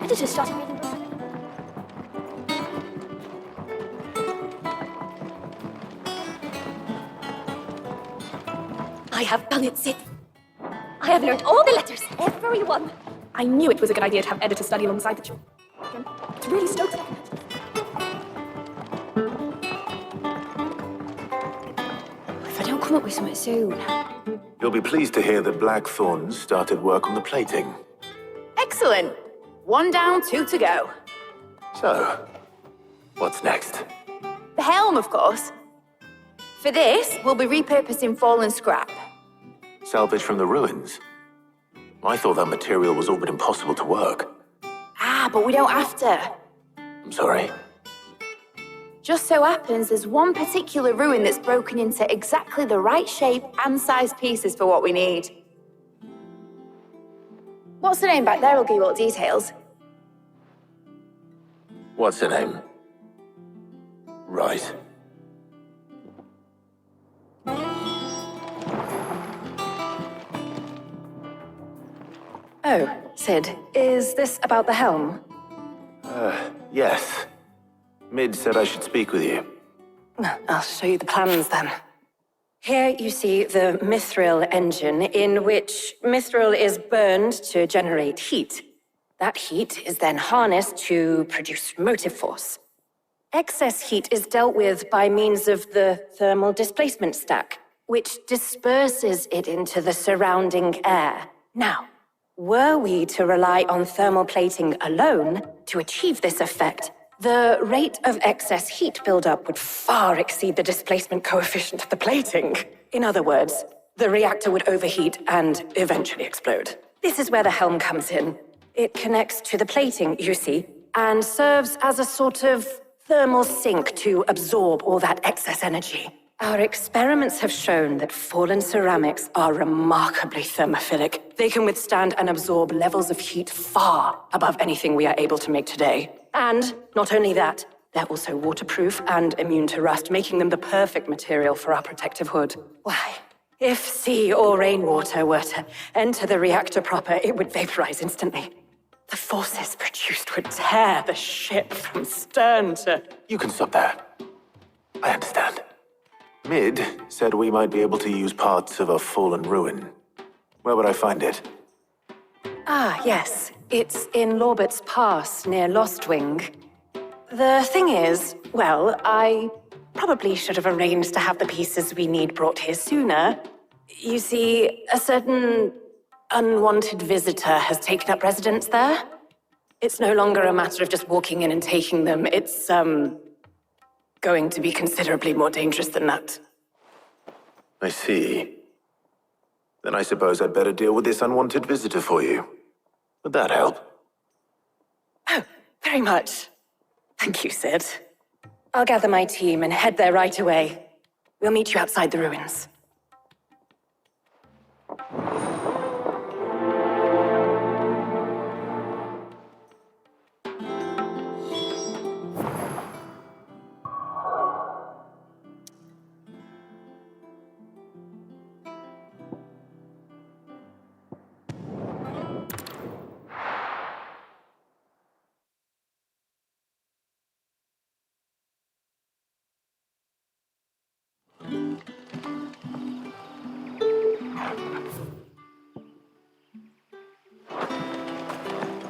editors started reading books. I have done it, Sid. I have learned all the letters, every one. I knew it was a good idea to have editors study alongside the children. It really stokes up. If I don't come up with something soon. You'll be pleased to hear that Blackthorn started work on the plating. Excellent. 1 down, 2 to go. So, what's next? The helm, of course. For this, we'll be repurposing fallen scrap. Salvage from the ruins? I thought that material was all but impossible to work. Ah, but we don't have to. I'm sorry. Just so happens there's one particular ruin that's broken into exactly the right shape and size pieces for what we need. What's the name back there? I'll give you all the details. What's her name? Right. Oh, Sid, is this about the helm? Yes. Mid said I should speak with you. I'll show you the plans then. Here you see the mithril engine, in which mithril is burned to generate heat. That heat is then harnessed to produce motive force. Excess heat is dealt with by means of the thermal displacement stack, which disperses it into the surrounding air. Now, were we to rely on thermal plating alone to achieve this effect, the rate of excess heat buildup would far exceed the displacement coefficient of the plating. In other words, the reactor would overheat and eventually explode. This is where the helm comes in. It connects to the plating, you see, and serves as a sort of thermal sink to absorb all that excess energy. Our experiments have shown that fallen ceramics are remarkably thermophilic. They can withstand and absorb levels of heat far above anything we are able to make today. And not only that, they're also waterproof and immune to rust, making them the perfect material for our protective hood. Why, if sea or rainwater were to enter the reactor proper, it would vaporize instantly. The forces produced would tear the ship from stern to... You can stop there. I understand. Mid said we might be able to use parts of a fallen ruin. Where would I find it? Ah, yes. It's in Lorbert's Pass, near Lostwing. The thing is, well, I probably should have arranged to have the pieces we need brought here sooner. You see, a certain unwanted visitor has taken up residence there. It's no longer a matter of just walking in and taking them. It's, going to be considerably more dangerous than that. I see. Then I suppose I'd better deal with this unwanted visitor for you. Would that help? Oh, very much. Thank you, Sid. I'll gather my team and head there right away. We'll meet you outside the ruins.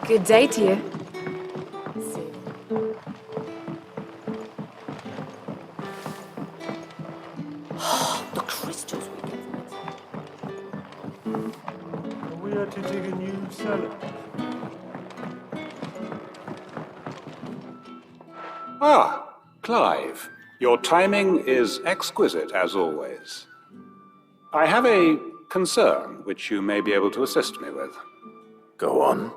Good day to you. The crystals we get from it. Are we are to dig a new cellar? Ah, Clive. Your timing is exquisite, as always. I have a concern which you may be able to assist me with. Go on.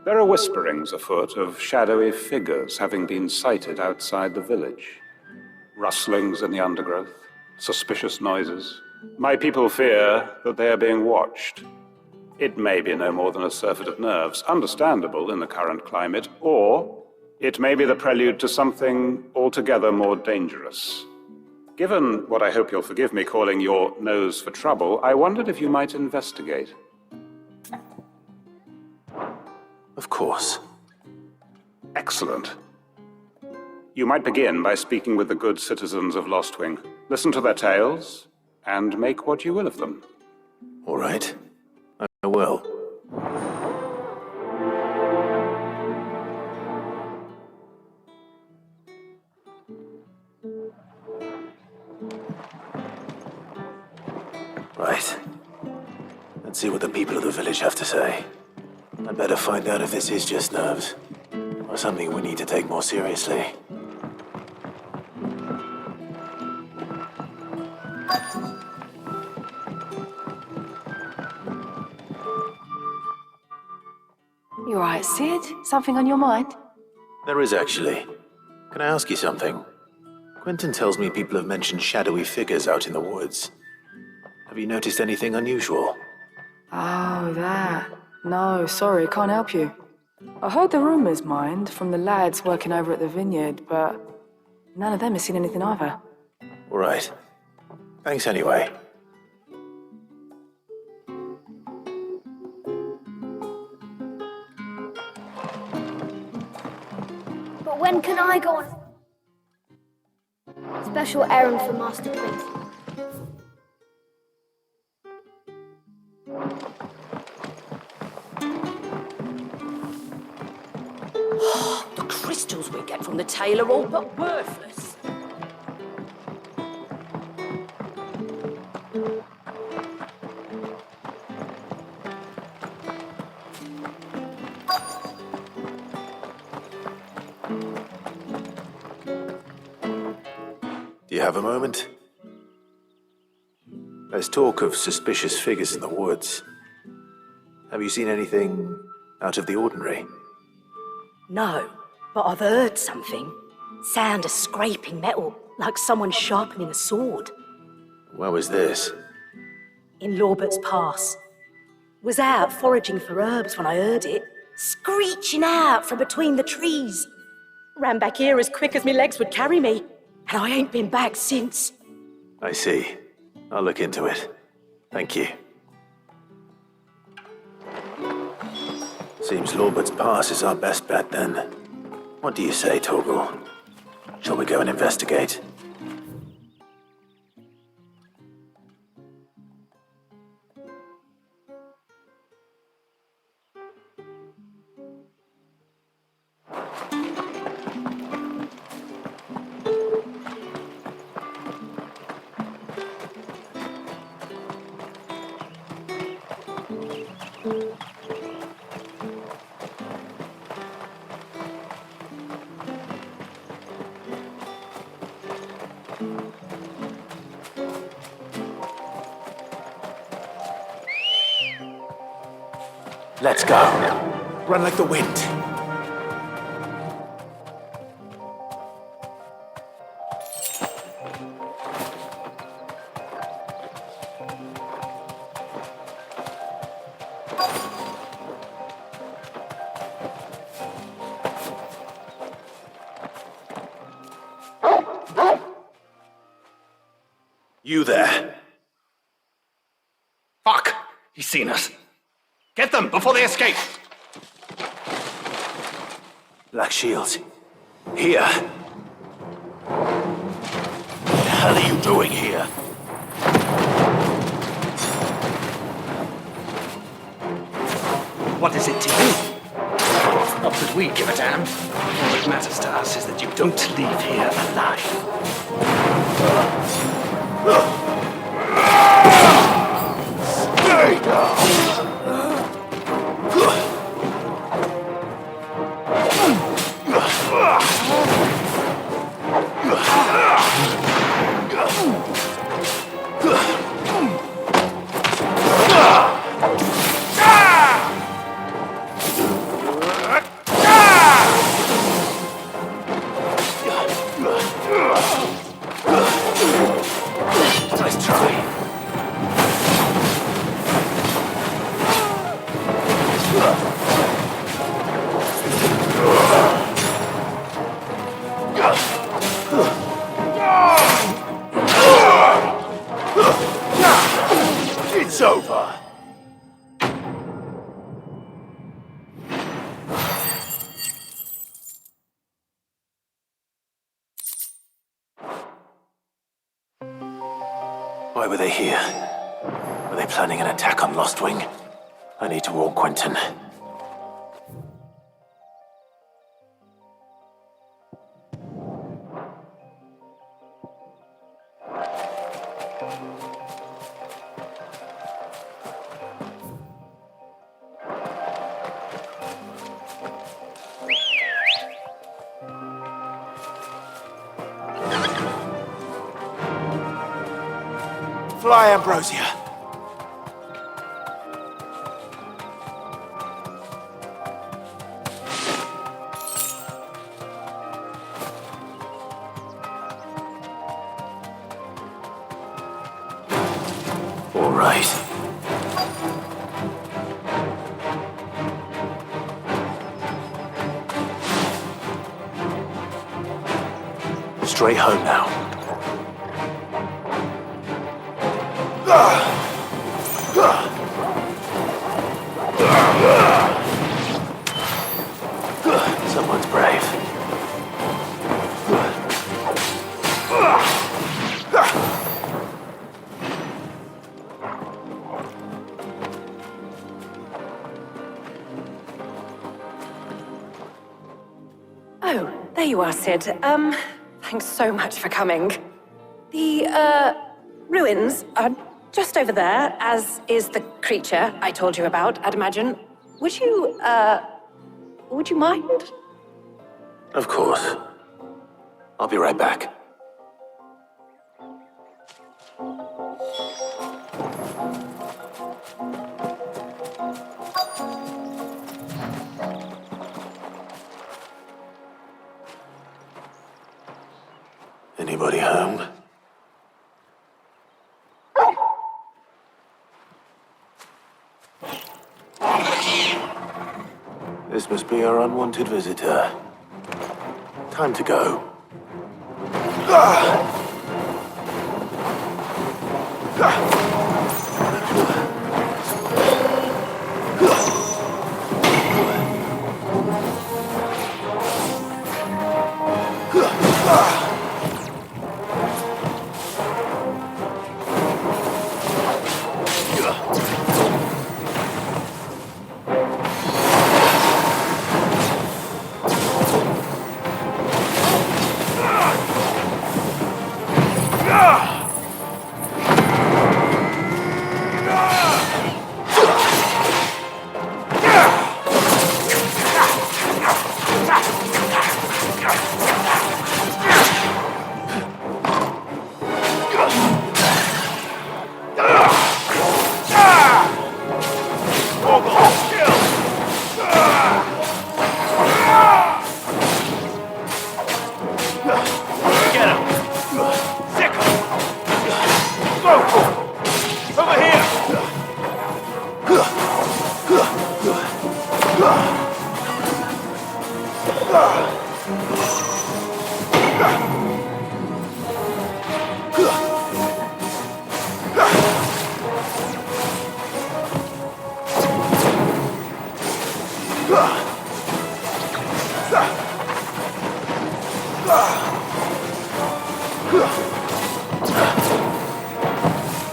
There are whisperings afoot of shadowy figures having been sighted outside the village. Rustlings in the undergrowth, suspicious noises. My people fear that they are being watched. It may be no more than a surfeit of nerves, understandable in the current climate, or it may be the prelude to something altogether more dangerous. Given what I hope you'll forgive me calling your nose for trouble, I wondered if you might investigate. Of course. Excellent. You might begin by speaking with the good citizens of Lostwing. Listen to their tales, and make what you will of them. All right. I will. Right. Let's see what the people of the village have to say. I'd better find out if this is just nerves, or something we need to take more seriously. You all right, Sid? Something on your mind? There is actually. Can I ask you something? Quentin tells me people have mentioned shadowy figures out in the woods. Have you noticed anything unusual? Oh, that. No, sorry, can't help you. I heard the rumours, mind, from the lads working over at the vineyard, but none of them has seen anything either. All right. Thanks anyway. But when can I go on special errand for Master Quint? The crystals we get from the tailor are all but worthless. Do you have a moment? There's talk of suspicious figures in the woods. Have you seen anything out of the ordinary? No, but I've heard something. Sound of scraping metal, like someone sharpening a sword. Where was this? In Lorbert's Pass. Was out foraging for herbs when I heard it, screeching out from between the trees. Ran back here as quick as my legs would carry me, and I ain't been back since. I see. I'll look into it. Thank you. Seems Lorbert's Pass is our best bet then. What do you say, Torgal? Shall we go and investigate? Let's go. Run like the wind. You there. Fuck! He's seen us. Get them before they escape! Black Shields. Here. What the hell are you doing here? What is it to you? Not that we give a damn. All that matters to us is that you don't leave here alive. Stay down! Nice try. It's over. Why were they here? Were they planning an attack on Lost Wing? I need to warn Quentin. Fly, Ambrosia! All right. Straight home now. Someone's brave. Oh, there you are, Sid. Thanks so much for coming. The, ruins are just over there, as is the creature I told you about, I'd imagine. Would you mind? Of course. I'll be right back. Anybody home? This must be our unwanted visitor. Time to go.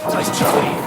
Nice try.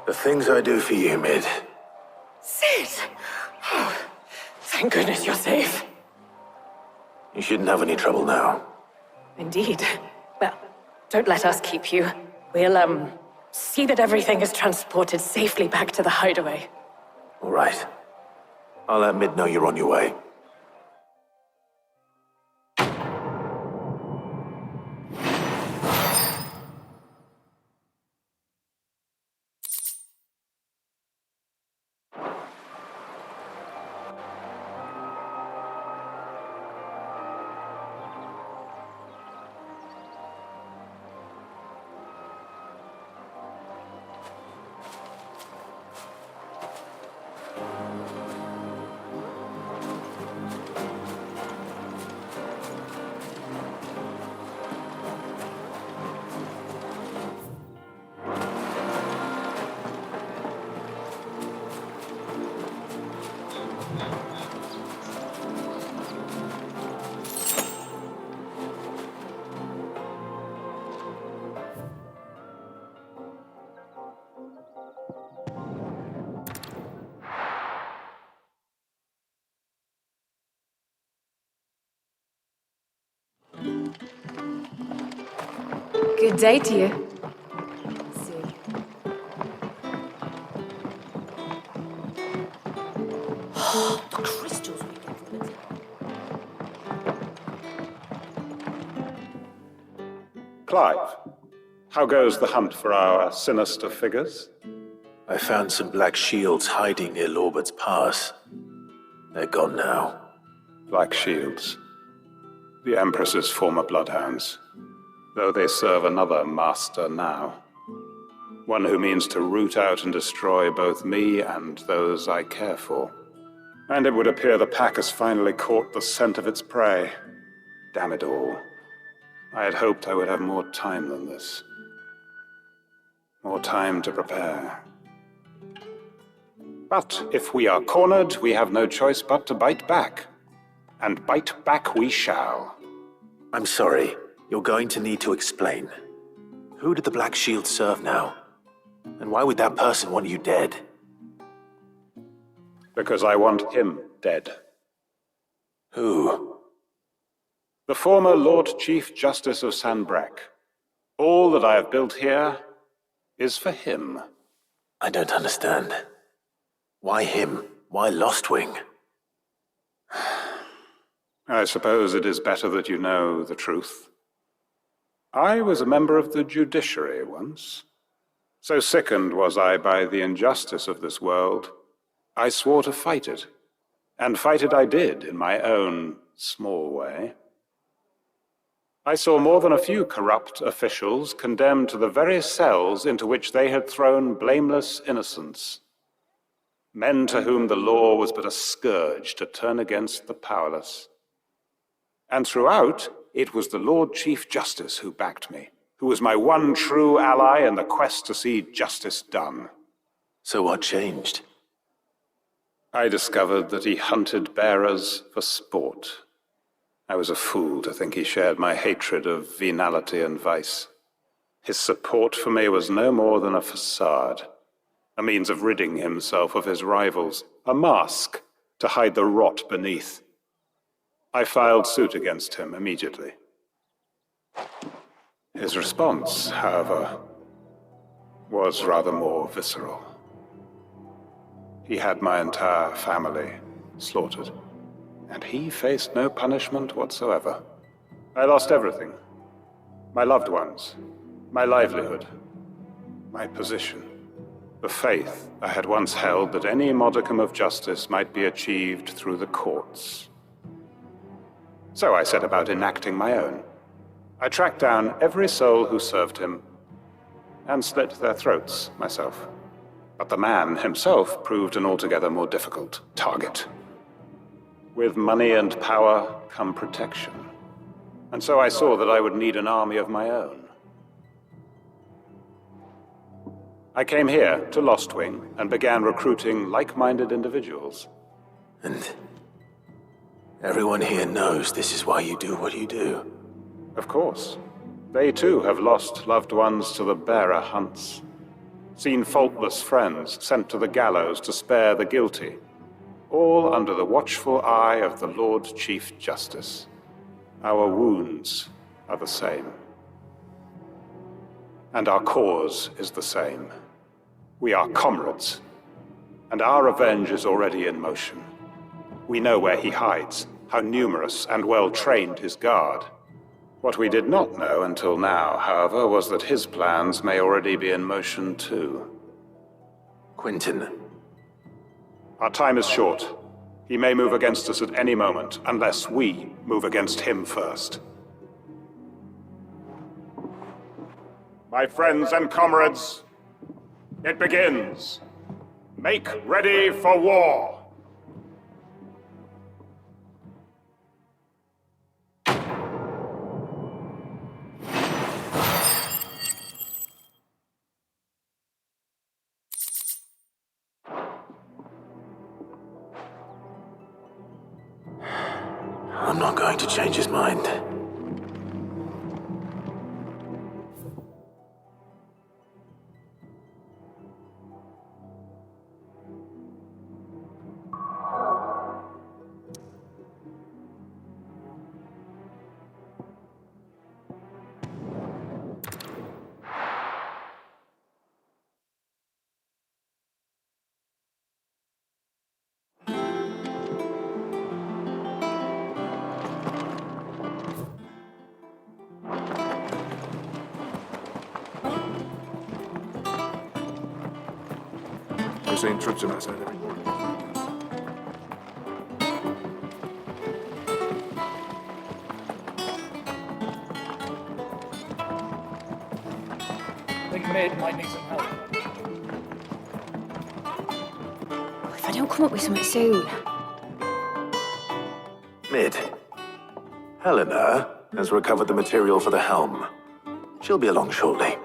The things I do for you, Mid. Sid! Oh, thank goodness you're safe. You shouldn't have any trouble now. Indeed. Well, don't let us keep you. We'll, see that everything is transported safely back to the hideaway. All right. I'll let Mid know you're on your way. Good day to you. The crystals we get from the Clive, how goes the hunt for our sinister figures? I found some black shields hiding near Lorbert's Pass. They're gone now. Black Shields. The Empress's former bloodhounds. Though they serve another master now. One who means to root out and destroy both me and those I care for. And it would appear the pack has finally caught the scent of its prey. Damn it all. I had hoped I would have more time than this. More time to prepare. But if we are cornered, we have no choice but to bite back. And bite back we shall. I'm sorry. You're going to need to explain. Who did the Black Shield serve now? And why would that person want you dead? Because I want him dead. Who? The former Lord Chief Justice of Sanbreque. All that I have built here is for him. I don't understand. Why him? Why Lostwing? I suppose it is better that you know the truth. I was a member of the judiciary once. So sickened was I by the injustice of this world, I swore to fight it. And fight it I did, in my own small way. I saw more than a few corrupt officials condemned to the very cells into which they had thrown blameless innocents. Men to whom the law was but a scourge to turn against the powerless. And throughout, it was the Lord Chief Justice who backed me, who was my one true ally in the quest to see justice done. So what changed? I discovered that he hunted bearers for sport. I was a fool to think he shared my hatred of venality and vice. His support for me was no more than a facade, a means of ridding himself of his rivals, a mask to hide the rot beneath. I filed suit against him immediately. His response, however, was rather more visceral. He had my entire family slaughtered, and he faced no punishment whatsoever. I lost everything. My loved ones, my livelihood, my position, the faith I had once held that any modicum of justice might be achieved through the courts. So I set about enacting my own. I tracked down every soul who served him, and slit their throats myself. But the man himself proved an altogether more difficult target. With money and power come protection. And so I saw that I would need an army of my own. I came here to Lostwing and began recruiting like-minded individuals. And everyone here knows this is why you do what you do. Of course. They too have lost loved ones to the bearer hunts. seen faultless friends sent to the gallows to spare the guilty, all under the watchful eye of the Lord Chief Justice. Our wounds are the same. And our cause is the same. We are comrades, and our revenge is already in motion. We know where he hides, how numerous and well-trained his guard. What we did not know until now, however, was that his plans may already be in motion too. Quentin. Our time is short. He may move against us at any moment, unless we move against him first. My friends and comrades, it begins. Make ready for war. I'm not going to change his mind. We're seeing troops on our side. I think Mid might need some help. If I don't come up with something soon. Mid. Helena has recovered the material for the helm. She'll be along shortly.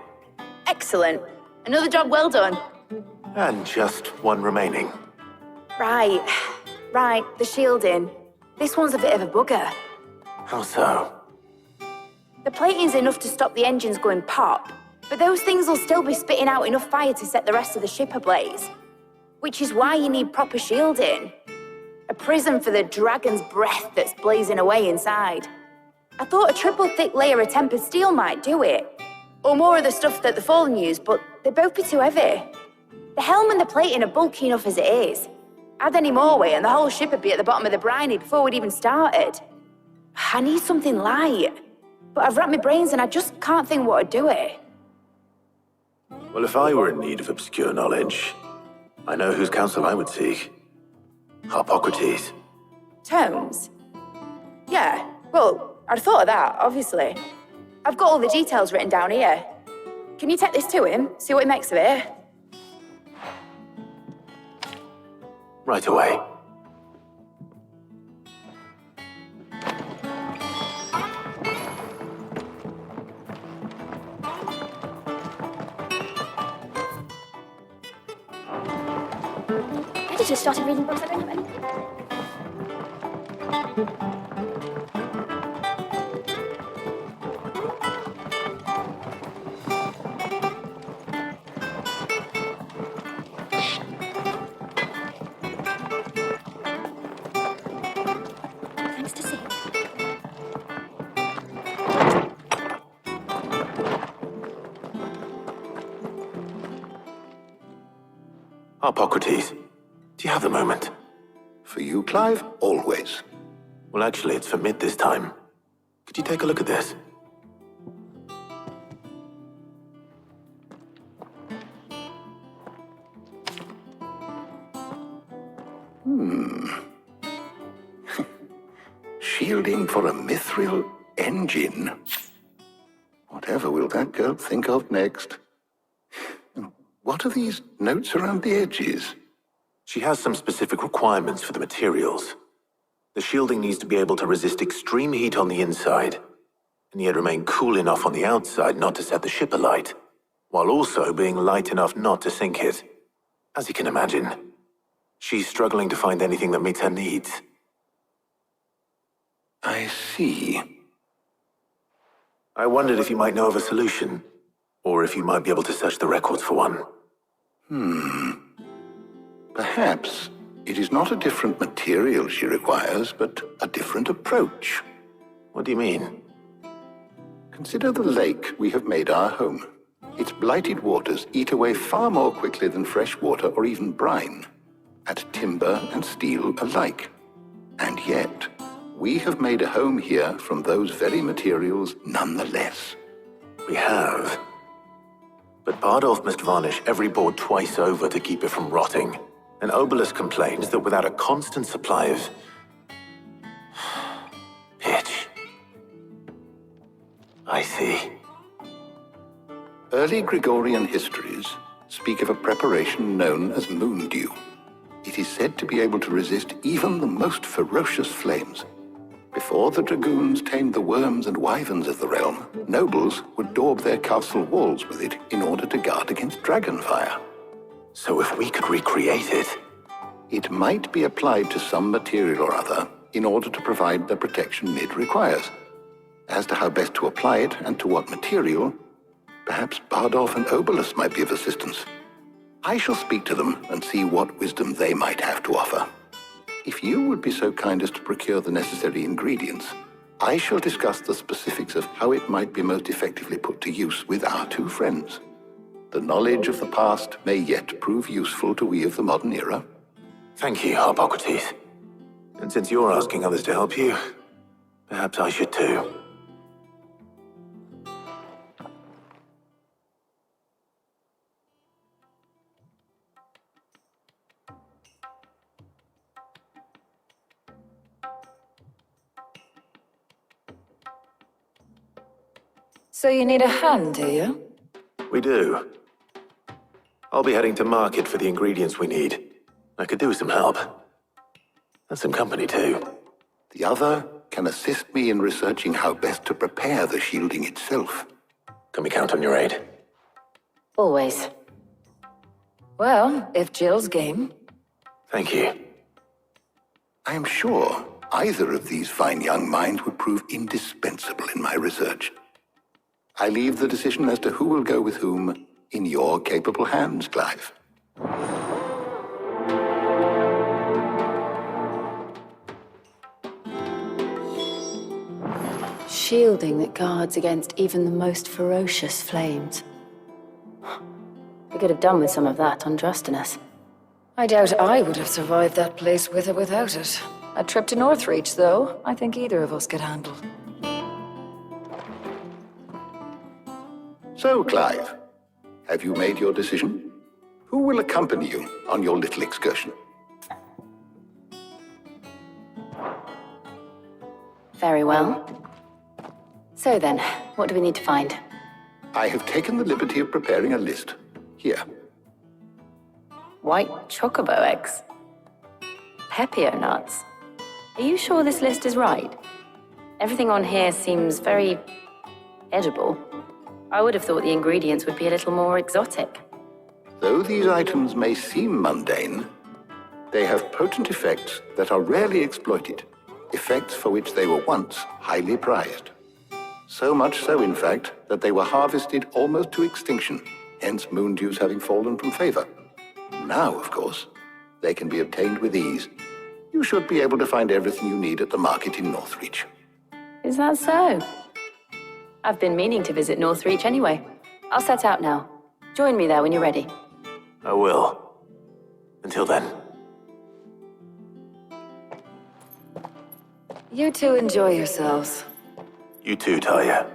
Excellent. Another job well done. And just one remaining. Right, the shielding. This one's a bit of a bugger. How so? The plating's enough to stop the engines going pop, but those things will still be spitting out enough fire to set the rest of the ship ablaze. Which is why you need proper shielding. A prison for the dragon's breath that's blazing away inside. I thought a triple thick layer of tempered steel might do it. Or more of the stuff that the Fallen use, but they'd both be too heavy. The helm and the plating are bulky enough as it is. Add any more weight and the whole ship would be at the bottom of the briny before we'd even started. I need something light. But I've racked my brains and I just can't think what would do it. Well, if I were in need of obscure knowledge, I know whose counsel I would seek. Harpocrates. Tomes? Yeah, well, I'd thought of that, obviously. I've got all the details written down here. Can you take this to him, see what he makes of it? Right away. I just started reading books I don't know anything. Thanks to see. Harpocrates, do you have a moment? For you, Clive, always. Well, actually, it's for Mid this time. Could you take a look at this? Shielding for a mithril engine. Whatever will that girl think of next? What are these notes around the edges? She has some specific requirements for the materials. The shielding needs to be able to resist extreme heat on the inside, and yet remain cool enough on the outside not to set the ship alight, while also being light enough not to sink it. As you can imagine, she's struggling to find anything that meets her needs. I see. I wondered if you might know of a solution, or if you might be able to search the records for one. Perhaps it is not a different material she requires, but a different approach. What do you mean? Consider the lake we have made our home. Its blighted waters eat away far more quickly than fresh water or even brine, at timber and steel alike. And yet, we have made a home here from those very materials nonetheless. We have. But Bardolph must varnish every board twice over to keep it from rotting. And Obelus complains that without a constant supply of pitch. I see. Early Gregorian histories speak of a preparation known as moon dew. It is said to be able to resist even the most ferocious flames. Before the dragoons tamed the worms and wyverns of the realm, nobles would daub their castle walls with it in order to guard against dragonfire. So if we could recreate it... It might be applied to some material or other in order to provide the protection Mid requires. As to how best to apply it and to what material, perhaps Bardolph and Obelus might be of assistance. I shall speak to them and see what wisdom they might have to offer. If you would be so kind as to procure the necessary ingredients, I shall discuss the specifics of how it might be most effectively put to use with our two friends. The knowledge of the past may yet prove useful to we of the modern era. Thank you, Harpocrates. And since you're asking others to help you, perhaps I should too. So you need a hand, do you? We do. I'll be heading to market for the ingredients we need. I could do with some help. And some company too. The other can assist me in researching how best to prepare the shielding itself. Can we count on your aid? Always. Well, if Jill's game. Thank you. I am sure either of these fine young minds would prove indispensable in my research. I leave the decision as to who will go with whom in your capable hands, Clive. Shielding that guards against even the most ferocious flames. We could have done with some of that on Drustinus. I doubt I would have survived that place with or without it. A trip to Northreach, though, I think either of us could handle. So, Clive, have you made your decision? Who will accompany you on your little excursion? Very well. So then, what do we need to find? I have taken the liberty of preparing a list. Here. White chocobo eggs. Pepio nuts. Are you sure this list is right? Everything on here seems very edible. I would have thought the ingredients would be a little more exotic. Though these items may seem mundane, they have potent effects that are rarely exploited, effects for which they were once highly prized. So much so, in fact, that they were harvested almost to extinction, hence moon dews having fallen from favor. Now, of course, they can be obtained with ease. You should be able to find everything you need at the market in Northreach. Is that so? I've been meaning to visit Northreach anyway. I'll set out now. Join me there when you're ready. I will. Until then. You two enjoy yourselves. You too, Tarja.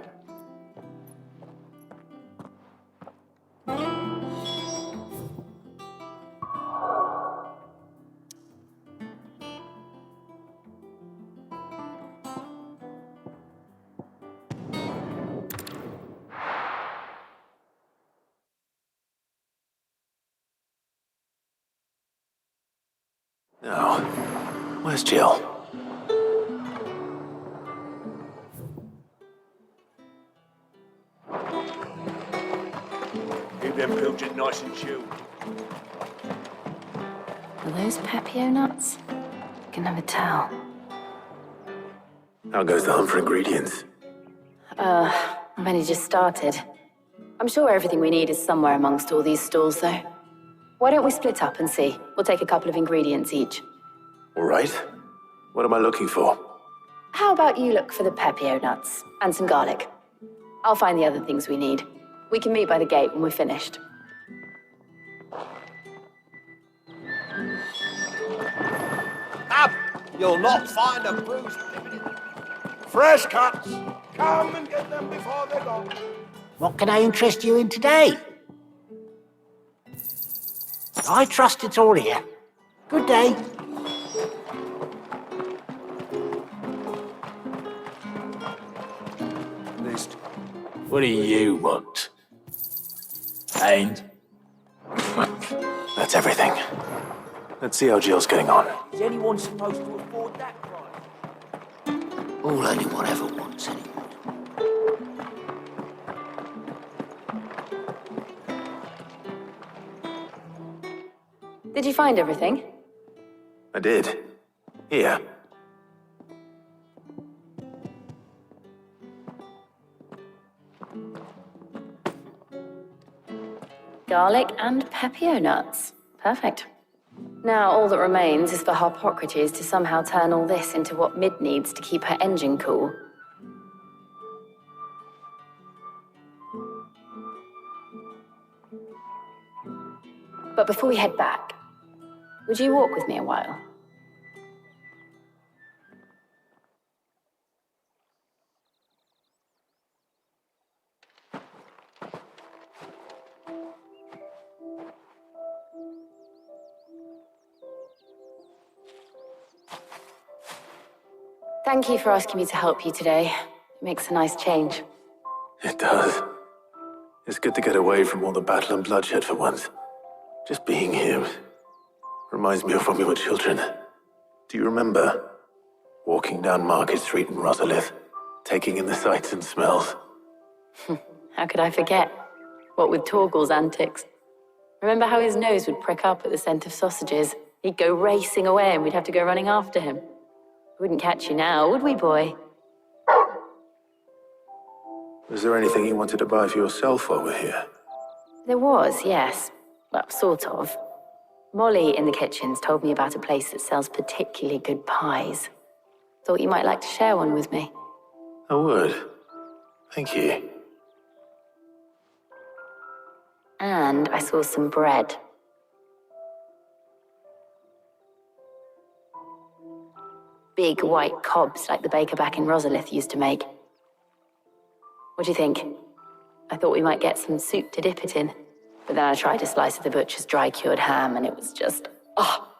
Now, where's Jill? Keep them pilchards nice and chilled. Are those Pepio nuts? I can never tell. How goes the hunt for ingredients? I've only just started. I'm sure everything we need is somewhere amongst all these stalls, though. Why don't we split up and see? We'll take a couple of ingredients each. All right. What am I looking for? How about you look for the pepio nuts and some garlic? I'll find the other things we need. We can meet by the gate when we're finished. Ab, you'll not find a bruised fresh cuts. Come and get them before they're gone. What can I interest you in today? I trust it's all here. Good day. What do you want? Ain't? That's everything. Let's see how Jill's getting on. Is anyone supposed to afford that price? All anyone ever wants, anyone. Did you find everything? I did. Here. Garlic and pepio nuts. Perfect. Now all that remains is for Harpocrates to somehow turn all this into what Mid needs to keep her engine cool. But before we head back, would you walk with me a while? Thank you for asking me to help you today. It makes a nice change. It does. It's good to get away from all the battle and bloodshed for once. Just being here reminds me of when we were children. Do you remember? Walking down Market Street in Rosalith, taking in the sights and smells. How could I forget? What with Torgal's antics. Remember how his nose would prick up at the scent of sausages? He'd go racing away and we'd have to go running after him. We wouldn't catch you now, would we, boy? Was there anything you wanted to buy for yourself while we're here? There was, yes. Well, sort of. Molly in the kitchens told me about a place that sells particularly good pies. Thought you might like to share one with me. I would. Thank you. And I saw some bread. Big white cobs like the baker back in Rosalith used to make. What do you think? I thought we might get some soup to dip it in. But then I tried a slice of the butcher's dry-cured ham and it was just... oh!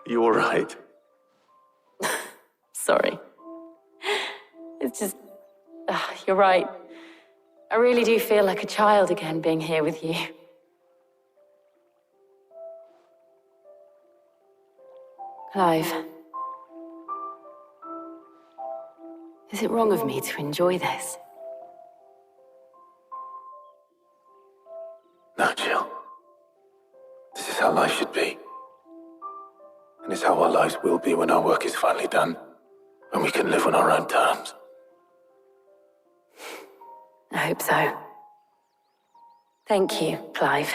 You all right? Sorry. It's just... you're right. I really do feel like a child again being here with you. Clive. Is it wrong of me to enjoy this? No, Jill. This is how life should be. And it's how our lives will be when our work is finally done. When we can live on our own terms. I hope so. Thank you, Clive.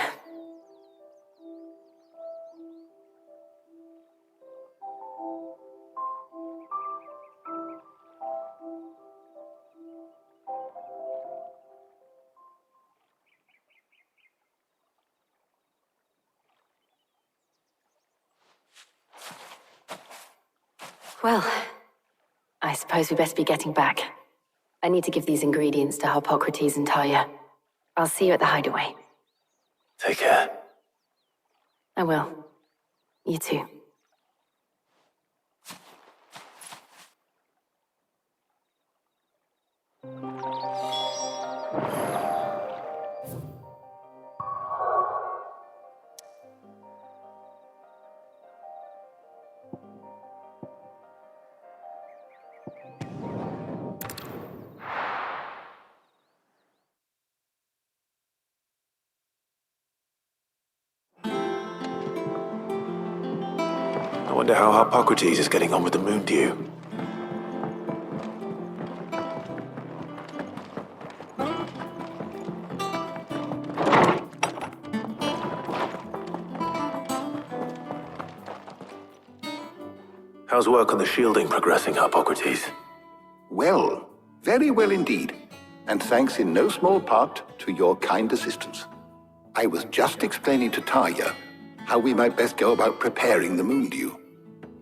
Well, I suppose we best be getting back. I need to give these ingredients to Harpocrates and Tarja. I'll see you at the hideaway. Take care. I will. You too. I wonder how Harpocrates is getting on with the moon dew. How's work on the shielding progressing, Hippocrates? Well, very well indeed. And thanks in no small part to your kind assistance. I was just explaining to Tarja how we might best go about preparing the moon dew.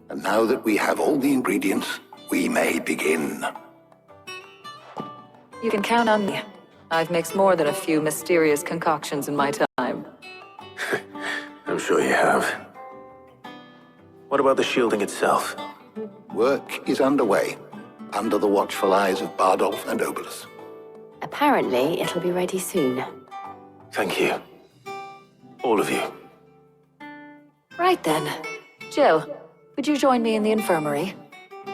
And now that we have all the ingredients, we may begin. You can count on me. I've mixed more than a few mysterious concoctions in my time. I'm sure you have. What about the shielding itself? Work is underway, under the watchful eyes of Bardolph and Obolus. Apparently, it'll be ready soon. Thank you. All of you. Right then. Jill, would you join me in the infirmary?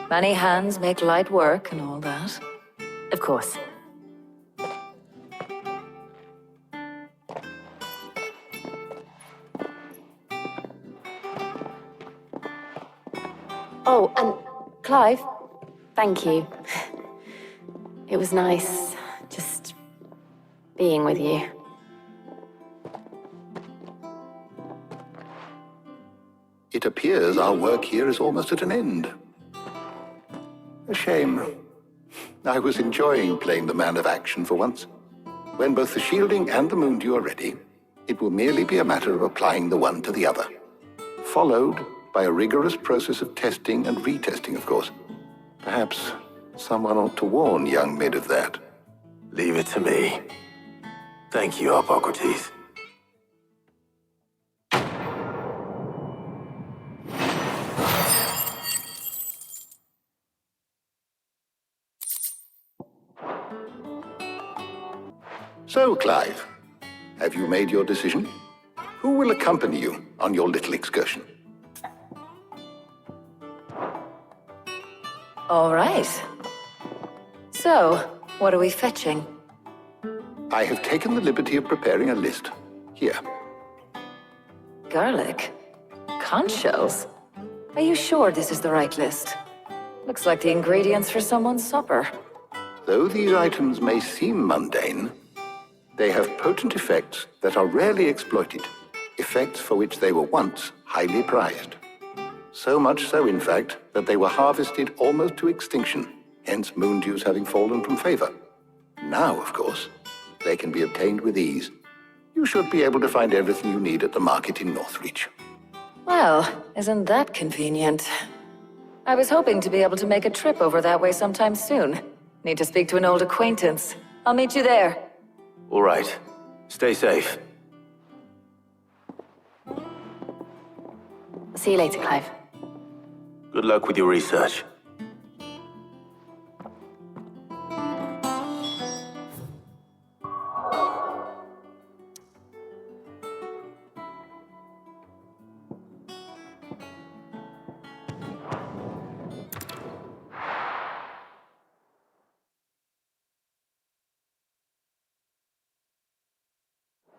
Many hands make light work and all that. Of course. Oh, and Clive, thank you. It was nice just being with you. It appears our work here is almost at an end. A shame. I was enjoying playing the man of action for once. When both the shielding and the moon dew are ready, it will merely be a matter of applying the one to the other. Followed by a rigorous process of testing and retesting, of course. Perhaps someone ought to warn young Mid of that. Leave it to me. Thank you, Hippocrates. So, Clive, have you made your decision? Who will accompany you on your little excursion? All right. So, what are we fetching? I have taken the liberty of preparing a list. Here. Garlic? Conch shells? Are you sure this is the right list? Looks like the ingredients for someone's supper. Though these items may seem mundane, they have potent effects that are rarely exploited, effects for which they were once highly prized. So much so, in fact, that they were harvested almost to extinction, hence moon dews having fallen from favor. Now, of course, they can be obtained with ease. You should be able to find everything you need at the market in Northreach. Well, isn't that convenient? I was hoping to be able to make a trip over that way sometime soon. Need to speak to an old acquaintance. I'll meet you there. All right. Stay safe. See you later, Clive. Good luck with your research.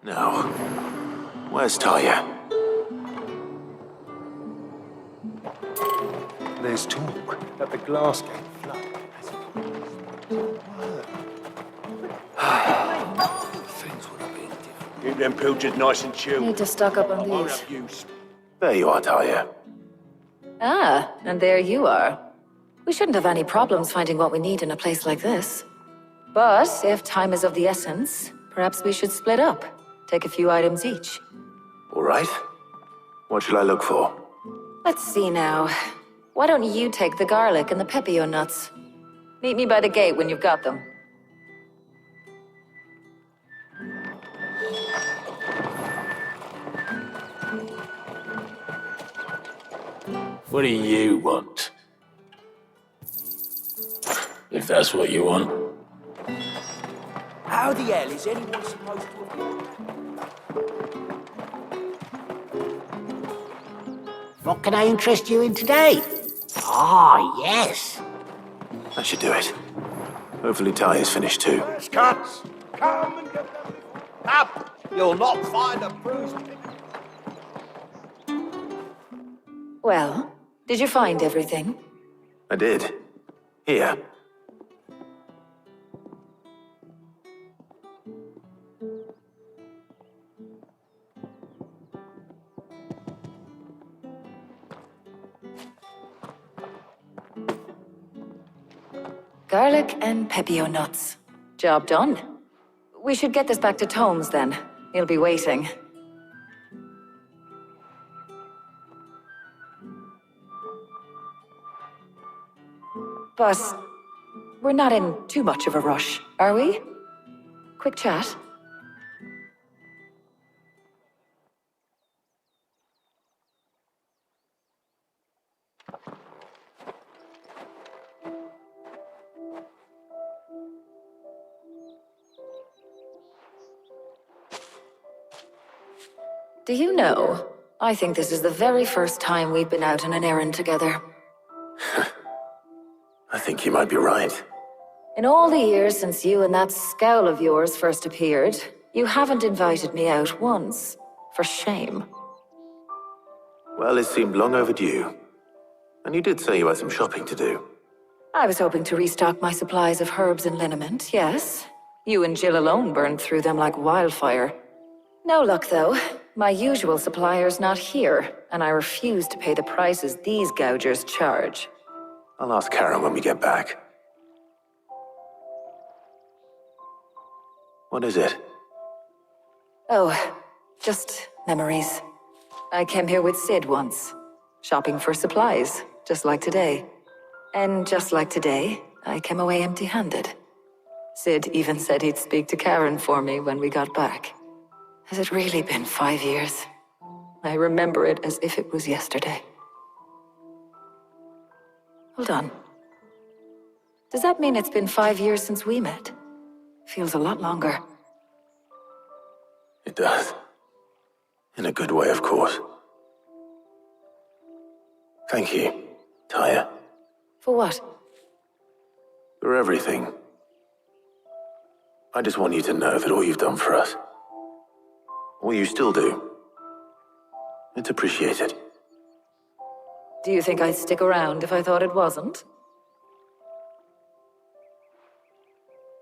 Now, where's Tarja? There's talk that the glass gate flood Things would have been different. Keep them pilchards nice and chilled. Need to stock up on Won't these. have use. There you are, Tarja. Ah, and there you are. We shouldn't have any problems finding what we need in a place like this. But if time is of the essence, perhaps we should split up. Take a few items each. All right. What shall I look for? Let's see now. Why don't you take the garlic and the pepio nuts? Meet me by the gate when you've got them. What do you want? If that's what you want. How the hell is anyone supposed to afford that? What can I interest you in today? Ah, yes. That should do it. Hopefully Tarja's finished too. Fresh cuts. Come and get them. Up! You'll not find a bruised pig. Well, did you find everything? I did. Here. Garlic and pepio nuts. Job done. We should get this back to Tomes then. He'll be waiting. But we're not in too much of a rush, are we? Quick chat. Do you know, I think this is the very first time we've been out on an errand together. I think you might be right. In all the years since you and that scowl of yours first appeared, you haven't invited me out once. For shame. Well, it seemed long overdue. And you did say you had some shopping to do. I was hoping to restock my supplies of herbs and liniment, yes. You and Jill alone burned through them like wildfire. No luck, though. My usual supplier's not here, and I refuse to pay the prices these gougers charge. I'll ask Karen when we get back. What is it? Oh, just memories. I came here with Sid once, shopping for supplies, just like today. And just like today, I came away empty-handed. Sid even said he'd speak to Karen for me when we got back. Has it really been 5 years? I remember it as if it was yesterday. Hold on. Does that mean it's been 5 years since we met? Feels a lot longer. It does. In a good way, of course. Thank you, Tarja. For what? For everything. I just want you to know that all you've done for us, all you still do, it's appreciated. Do you think I'd stick around if I thought it wasn't?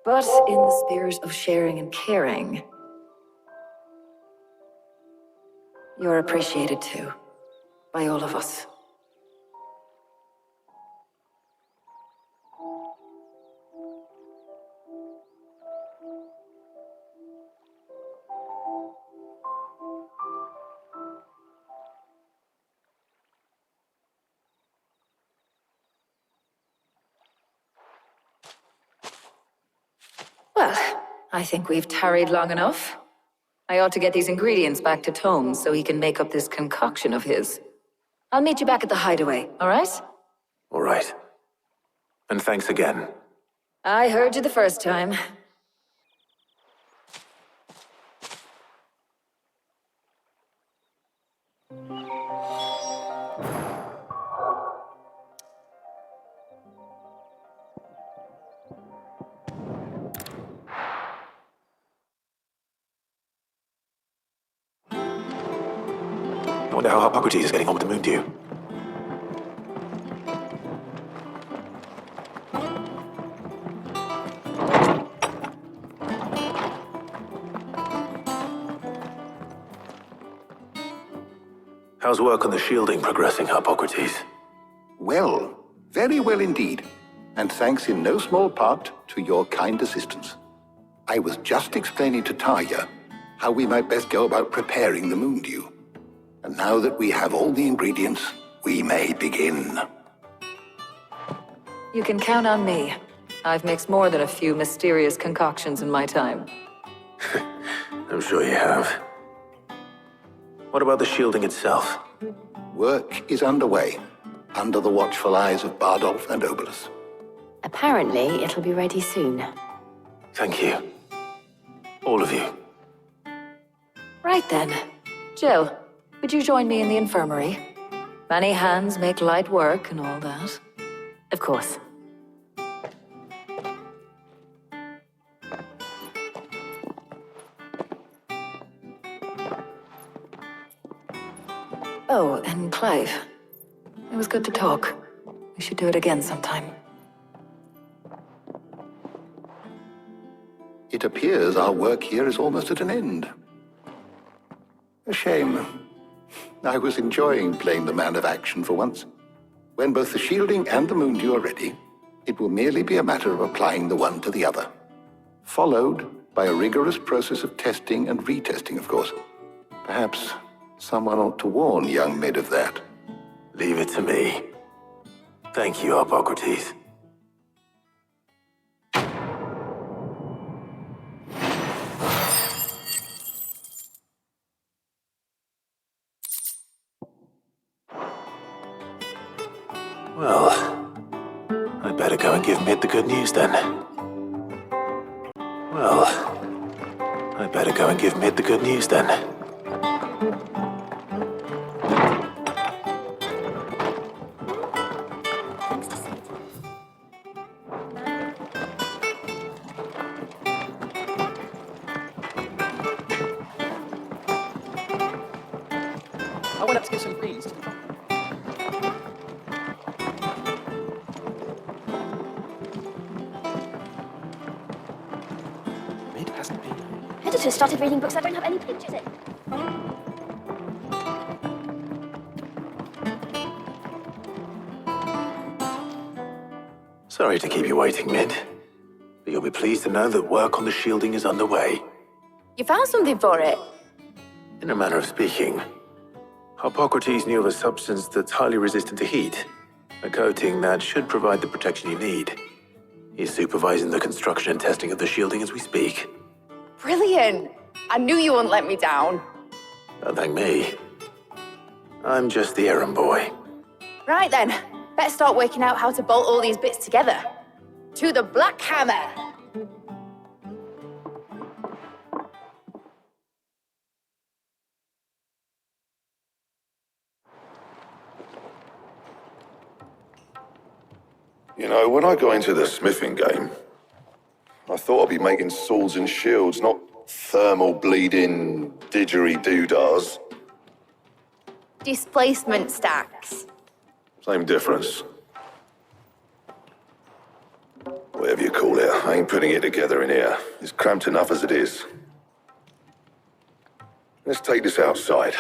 But in the spirit of sharing and caring, you're appreciated too, by all of us. Well, I think we've tarried long enough. I ought to get these ingredients back to Tomes so he can make up this concoction of his. I'll meet you back at the hideaway, all right? All right. And thanks again. I heard you the first time. I wonder how Hippocrates is getting on with the moon dew. How's work on the shielding progressing, Hippocrates? Well, very well indeed. And thanks in no small part to your kind assistance. I was just explaining to Tarja how we might best go about preparing the moon dew. And now that we have all the ingredients, we may begin. You can count on me. I've mixed more than a few mysterious concoctions in my time. I'm sure you have. What about the shielding itself? Work is underway, under the watchful eyes of Bardolph and Obolus. Apparently, it'll be ready soon. Thank you. All of you. Right then. Jill, would you join me in the infirmary? Many hands make light work and all that. Of course. Oh, and Clive. It was good to talk. We should do it again sometime. It appears our work here is almost at an end. A shame. I was enjoying playing the man of action for once. When both the shielding and the moon dew are ready, It will merely be a matter of applying the one to the other, followed by a rigorous process of testing and retesting, of course. Perhaps someone ought to warn young Mid of that. Leave it to me. Thank you, Hippocrates. Well, I'd better go and give Mid the good news then. Well, I'd better go and give Mid the good news then. I went up to give some greens to the Mid hasn't been. Editor started reading books that don't have any pictures in. Sorry to keep you waiting, Mid. But you'll be pleased to know that work on the shielding is underway. You found something for it? In a manner of speaking, Hippocrates knew of a substance that's highly resistant to heat, a coating that should provide the protection you need. He's supervising the construction and testing of the shielding as we speak. Brilliant! I knew you wouldn't let me down. Don't thank me. I'm just the errand boy. Right then, let's start working out how to bolt all these bits together. To the Black Hammer! You know, when I got into the smithing game, I thought I'd be making swords and shields, not thermal bleeding didgeridoo-dahs. Displacement stacks. Same difference. Whatever you call it, I ain't putting it together in here. It's cramped enough as it is. Let's take this outside.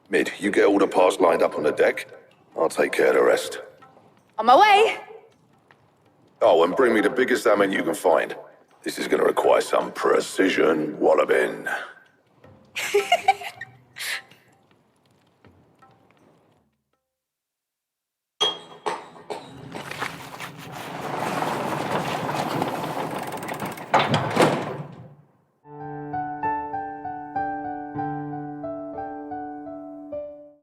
Mid, you get all the parts lined up on the deck. I'll take care of the rest. On my way! Oh, and bring me the biggest salmon you can find. This is gonna require some precision walloping.